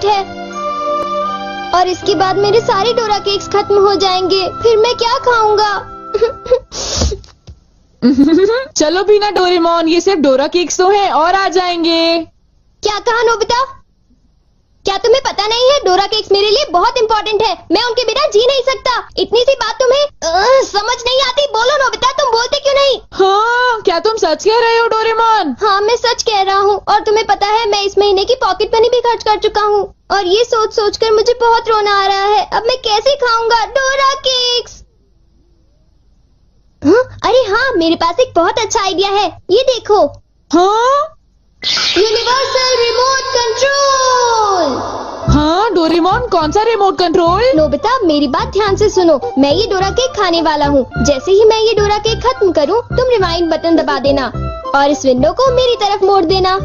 है और इसके बाद मेरे सारे डोरा केक्स खत्म हो जाएंगे। फिर मैं क्या खाऊंगा? चलो भी ना डोरेमोन, ये सिर्फ डोरा केक्स तो हैं और आ जाएंगे। क्या कहा नोबिता? क्या तुम्हें पता नहीं है डोरा केक्स मेरे लिए बहुत इम्पोर्टेंट है। मैं उनके बिना जी नहीं सकता। इतनी सी बात तुम्हें समझ नहीं आती? बोलो नोबिता, तुम बोलते क्यों नहीं? हाँ, क्या तुम सच कह रहे हो डोरेमोन? हाँ, मैं सच कह रहा हूँ। और तुम्हें पता है मैं इस महीने की पॉकेट मनी भी खर्च कर चुका हूँ और ये सोच सोच कर मुझे बहुत रोना आ रहा है। अब मैं कैसे खाऊंगा डोरा केक्स? अरे हाँ, मेरे पास एक बहुत अच्छा आइडिया है। ये देखो। हाँ, यूनिवर्सल रिमोट कंट्रोल। हाँ डोरेमोन, कौन सा रिमोट कंट्रोल? नोबिता, मेरी बात ध्यान से सुनो। मैं ये डोरा केक खाने वाला हूँ। जैसे ही मैं ये डोरा केक खत्म करूँ, तुम रिवाइंड बटन दबा देना और इस विंडो को मेरी तरफ मोड़ देना।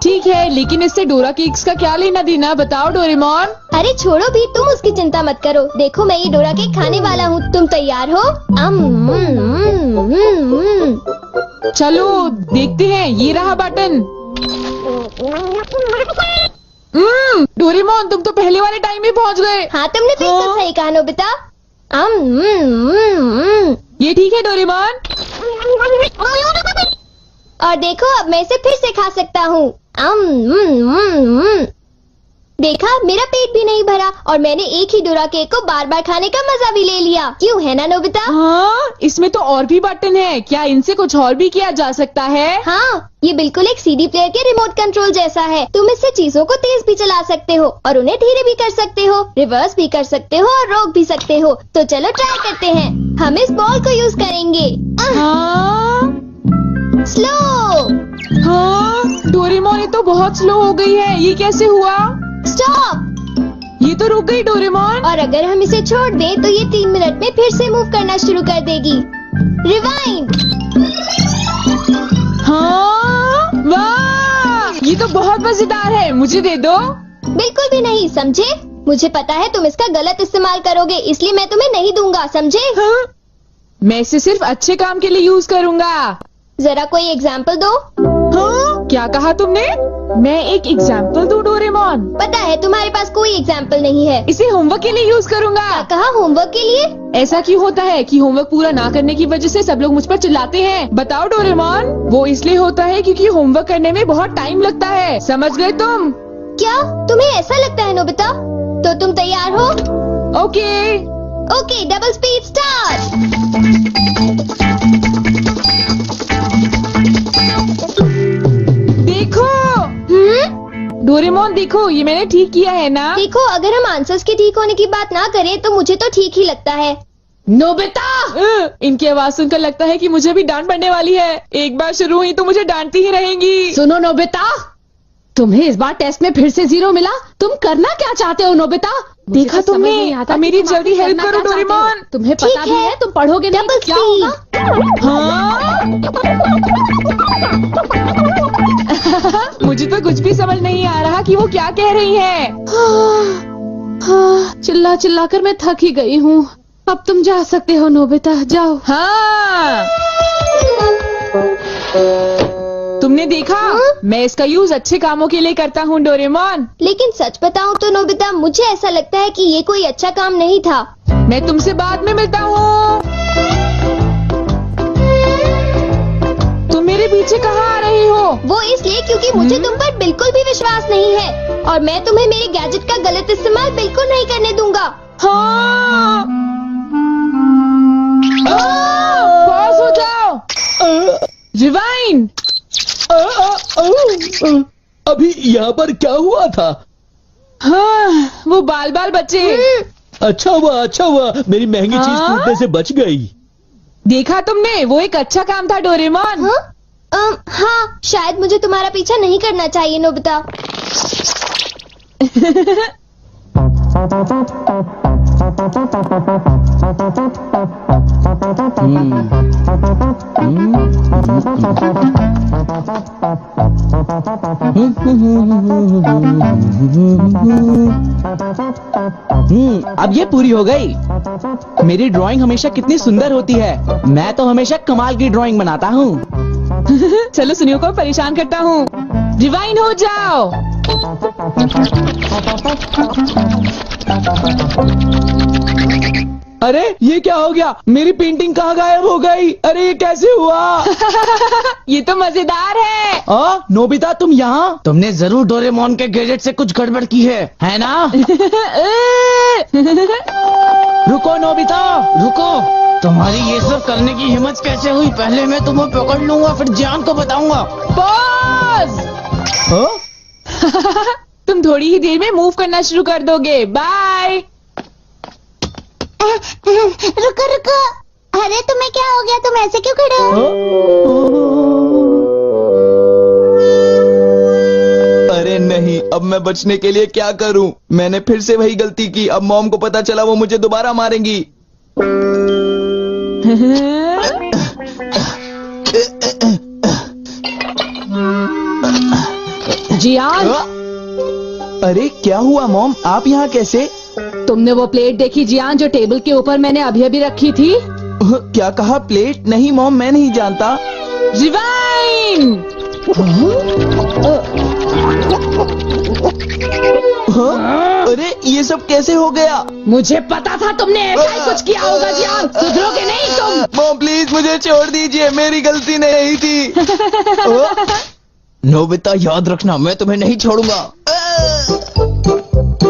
ठीक है, लेकिन इससे डोरा केक्स का क्या लेना देना, बताओ डोरेमोन। अरे छोड़ो भी, तुम उसकी चिंता मत करो। देखो, मैं ये डोरा केक खाने वाला हूँ। तुम तैयार हो? चलो देखते हैं, ये रहा बटन। डोरेमोन, तुम तो पहले वाले टाइम में पहुँच गए। हाँ, तुमने बिल्कुल सही कहा नोबिता। ये ठीक है डोरेमोन। और देखो, अब मैं इसे फिर से खा सकता हूँ। देखा, मेरा पेट भी नहीं भरा और मैंने एक ही डोरा केक को बार बार खाने का मजा भी ले लिया। क्यों, है ना नोबिता? हाँ, इसमें तो और भी बटन है। क्या इनसे कुछ और भी किया जा सकता है? हाँ, ये बिल्कुल एक सीडी प्लेयर के रिमोट कंट्रोल जैसा है। तुम इससे चीजों को तेज भी चला सकते हो और उन्हें धीरे भी कर सकते हो, रिवर्स भी कर सकते हो और रोक भी सकते हो। तो चलो ट्राई करते हैं। हम इस बॉल को यूज करेंगे। हाँ, स्लो। हाँ डोरेमोन, ये तो बहुत स्लो हो गई है। ये कैसे हुआ? स्टॉप। ये तो रुक गई डोरेमोन। और अगर हम इसे छोड़ दें तो ये 3 मिनट में फिर से मूव करना शुरू कर देगी। रिवाइंड। हाँ, वाह, ये तो बहुत मजेदार है। मुझे दे दो। बिल्कुल भी नहीं, समझे? मुझे पता है तुम इसका गलत इस्तेमाल करोगे, इसलिए मैं तुम्हें नहीं दूंगा, समझे? हाँ? मैं इसे सिर्फ अच्छे काम के लिए यूज करूँगा। जरा कोई एग्जाम्पल दो। हाँ? क्या कहा तुमने? मैं एक एग्जाम्पल दूं डोरेमोन? पता है तुम्हारे पास कोई एग्जाम्पल नहीं है। इसे होमवर्क के लिए यूज करूँगा। क्या कहा, होमवर्क के लिए? ऐसा क्यों होता है कि होमवर्क पूरा ना करने की वजह से सब लोग मुझ पर चिल्लाते हैं? बताओ डोरेमोन। वो इसलिए होता है क्योंकि होमवर्क करने में बहुत टाइम लगता है। समझ गए तुम? क्या तुम्हें ऐसा लगता है नोबिता? तो तुम तैयार हो? Okay. Okay, double speed start. देखो। डोरेमोन देखो, ये मैंने ठीक किया है ना? देखो, अगर हम आंसर्स के ठीक होने की बात ना करें तो मुझे तो ठीक ही लगता है। नोबिता! इनकी आवाज सुनकर लगता है कि मुझे भी डांट पड़ने वाली है। एक बार शुरू हुई तो मुझे डांटती ही रहेंगी। सुनो नोबिता, तुम्हें इस बार टेस्ट में फिर से 0 मिला। तुम करना क्या चाहते हो नोबिता? देखा तुमने? मेरी जल्दी हेल्प करो डोरेमोन। तुम्हें पता भी है तुम पढ़ोगे नहीं तो क्या होगा? हाँ? मुझे तो कुछ भी समझ नहीं आ रहा कि वो क्या कह रही है। चिल्ला चिल्ला कर मैं थक ही गई हूँ। अब तुम जा सकते हो नोबिता, जाओ। हाँ, तुमने देखा? मैं इसका यूज अच्छे कामों के लिए करता हूँ डोरेमोन। लेकिन सच बताऊँ तो नोबिता, मुझे ऐसा लगता है कि ये कोई अच्छा काम नहीं था। मैं तुमसे बाद में मिलता हूँ। तुम मेरे पीछे कहाँ आ रही हो? वो इसलिए क्योंकि मुझे तुम पर बिल्कुल भी विश्वास नहीं है और मैं तुम्हें मेरे गैजेट का गलत इस्तेमाल बिल्कुल नहीं करने दूंगा। हाँ। पॉज हो जाओ। रिवाइंड। अभी यहाँ पर क्या हुआ था? हाँ, वो बाल बाल बच्चे। अच्छा हुआ मेरी महंगी चीज टूटने से बच गई। देखा तुमने? वो एक अच्छा काम था डोरेमोन। हाँ, शायद मुझे तुम्हारा पीछा नहीं करना चाहिए नोबिता। अब ये पूरी हो गई। मेरी ड्राइंग हमेशा कितनी सुंदर होती है। मैं तो हमेशा कमाल की ड्राइंग बनाता हूँ। चलो सुनियो को परेशान करता हूँ। रिवाइंड हो जाओ। अरे ये क्या हो गया? मेरी पेंटिंग कहाँ गायब हो गई? अरे ये कैसे हुआ? ये तो मजेदार है। नोबिता तुम यहाँ? तुमने जरूर डोरेमोन के गैजेट से कुछ गड़बड़ की है ना? रुको नोबिता, रुको। तुम्हारी ये सब करने की हिम्मत कैसे हुई? पहले मैं तुम्हें पकड़ लूंगा, फिर जान को बताऊंगा। पॉज। तुम थोड़ी ही देर में मूव करना शुरू कर दोगे। बाय। रुको रुको, अरे तुम्हें क्या हो गया? तुम ऐसे क्यों खड़े हो? अरे नहीं, अब मैं बचने के लिए क्या करूं? मैंने फिर से वही गलती की। अब मॉम को पता चला, वो मुझे दोबारा मारेंगी। जियान, अरे क्या हुआ मॉम? आप यहाँ कैसे? तुमने वो प्लेट देखी जियान जो टेबल के ऊपर मैंने अभी अभी रखी थी? क्या कहा? प्लेट? नहीं मॉम, मैं नहीं जानता। रिवाइंड। अरे ये सब कैसे हो गया? मुझे पता था तुमने ऐसा ही कुछ किया होगा जियान। सुधरोगे नहीं तुम। मॉम प्लीज मुझे छोड़ दीजिए, मेरी गलती नहीं थी। नोबिता याद रखना, मैं तुम्हें नहीं छोड़ूंगा।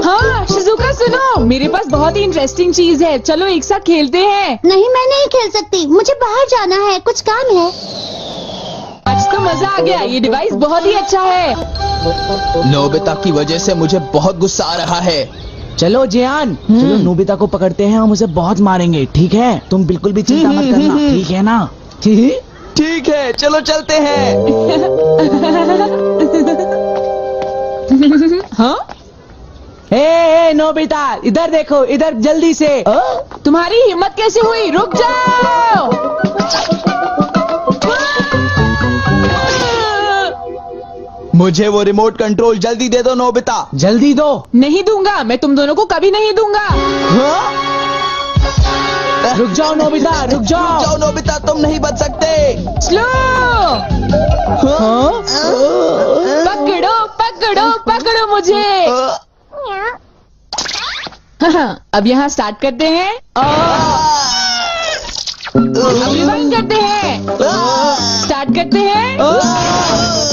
हाँ शिजुका सुनो, मेरे पास बहुत ही इंटरेस्टिंग चीज है। चलो एक साथ खेलते हैं। नहीं, मैं नहीं खेल सकती, मुझे बाहर जाना है, कुछ काम है। आज तो मजा आ गया, ये डिवाइस बहुत ही अच्छा है। नोबिता की वजह से मुझे बहुत गुस्सा आ रहा है। चलो जियान, चलो नोबिता को पकड़ते हैं, हम उसे बहुत मारेंगे। ठीक है? तुम बिल्कुल भी चिंता मत करना, ठीक है ना? ठीक है, चलो चलते हैं। हाँ? ए नोबिता, इधर देखो, इधर जल्दी से। तुम्हारी हिम्मत कैसे हुई? रुक जाओ। मुझे वो रिमोट कंट्रोल जल्दी दे दो नोबिता। जल्दी दो। नहीं दूंगा, मैं तुम दोनों को कभी नहीं दूंगा। रुक जाओ नोबिता, रुक जाओ। जाओ नोबिता, तुम नहीं बच सकते। स्लो। पकड़ो पकड़ो पकड़ो मुझे। अब यहाँ स्टार्ट करते हैं अब रिवाइंड करते हैं। स्टार्ट करते हैं,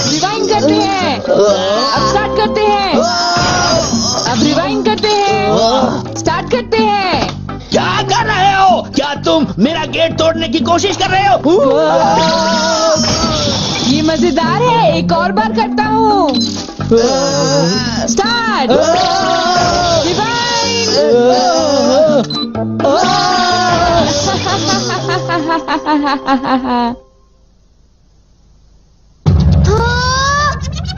रिवाइंड करते हैं। अब स्टार्ट करते हैं, अब रिवाइंड करते हैं। स्टार्ट करते हैं। क्या कर रहे हो? क्या तुम मेरा गेट तोड़ने की कोशिश कर रहे हो? ये मजेदार है, एक और बार करता हूँ। Start, rewind.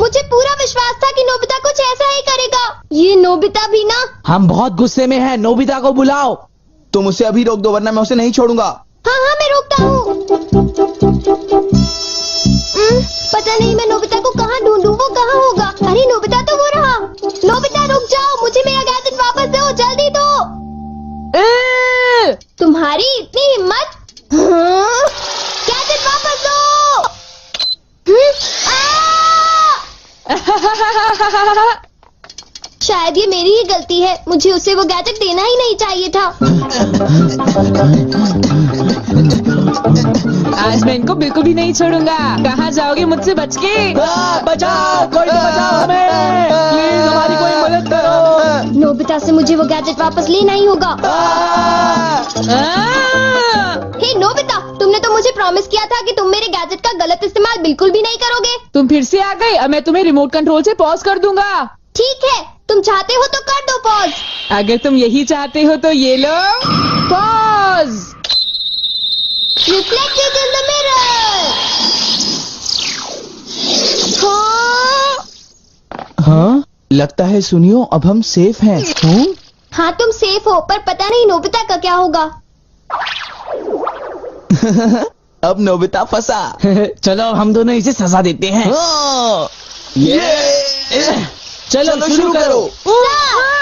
मुझे पूरा विश्वास था कि नोबिता कुछ ऐसा ही करेगा। ये नोबिता भी ना। हम बहुत गुस्से में हैं, नोबिता को बुलाओ। तुम उसे अभी रोक दो, वरना मैं उसे नहीं छोड़ूंगा। हाँ हाँ, मैं रोकता हूँ। पता नहीं मैं नोबिता को कहाँ ढूंढूं, वो कहाँ होगा? अरे नोबिता तो वो रहा। नोबिता रुक जाओ, मुझे मेरा गैजेट वापस दो, जल्दी दो। तुम्हारी इतनी हिम्मत? गैजेट वापस दो। शायद ये मेरी ही गलती है, मुझे उसे वो गैजेट देना ही नहीं चाहिए था। आज मैं इनको बिल्कुल भी नहीं छोड़ूंगा। कहाँ जाओगे मुझसे बच के? बचाओ, कोई तो बचाओ हमें। प्लीज हमारी कोई मदद करो। नोबिता से मुझे वो गैजेट वापस लेना ही होगा। हे नोबिता, तुमने तो मुझे प्रॉमिस किया था कि तुम मेरे गैजेट का गलत इस्तेमाल बिल्कुल भी नहीं करोगे। तुम फिर से आ गए। अब मैं तुम्हें रिमोट कंट्रोल से पॉज कर दूंगा। ठीक है, तुम चाहते हो तो कर दो पॉज। अगर तुम यही चाहते हो तो ये लो pause. Reflected in the mirror. हाँ, लगता है सुनियो, अब हम सेफ हैं। हाँ तुम सेफ हो, पर पता नहीं नोबिता का क्या होगा। अब नोबिता फंसा। चलो हम दोनों इसे सजा देते हैं। ये चलो शुरू करो। Stop!